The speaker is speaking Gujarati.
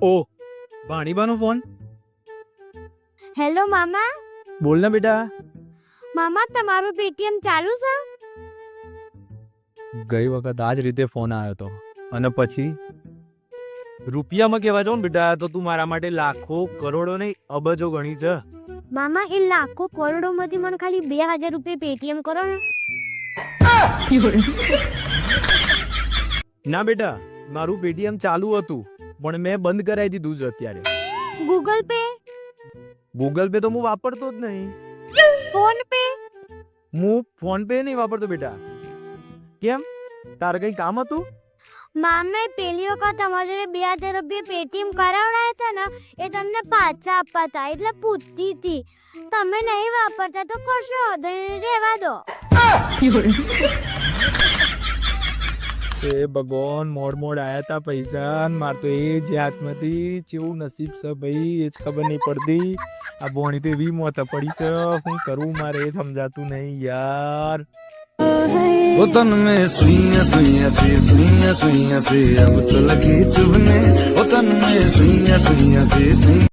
ઓ ભાણીબાનો ફોન. હેલો મામા. બોલ ને બેટા. મામા તમારું પેટીએમ ચાલુ છે? ગઈ વખત આ જ રીતે ફોન આવ્યો હતો અને પછી રૂપિયામાં કહેવા જાઉં ને બેટા તો તું મારા માટે લાખો કરોડો નહીં અબજો ગણી છે. મામા એ લાખો કરોડોમાંથી મને ખાલી 2000 રૂપિયા પેટીએમ કરો ને. ના બેટા, મારું પેટીએમ ચાલુ હતું પણ મેં બંધ કરાવી દીધું છે અત્યારે. ગૂગલ પે, ગૂગલ પે તો હું વાપરતો જ નહીં. ફોન પે, હું ફોન પે નહીં વાપરતો બેટા. કેમ, તારે કઈ કામ હતું? મામે પેલી વખત તમારે 2000 રૂપિયા પેટીએમ કરાવડાયા હતા ને એ તમને પાછા આપવા હતા એટલે પૂછતી હતી. તમે નહીં વાપરતા તો કશો વાંધો નહીં, રહેવા દો. એ ભગવાન, મોડ આયા તા પૈસા માર તો એ જ યાદમાંથી કેવું નસીબ છે ભાઈ એ જ ખબર નહીં પડતી. આ બોણી તો એવી મોત પડી છે, હું કરું મારે એ સમજાતું નહીં યાર. वो तन में सुइयां सुइयां सी अब तो लगी चुभने, वो तन में सुइयां सुइयां सी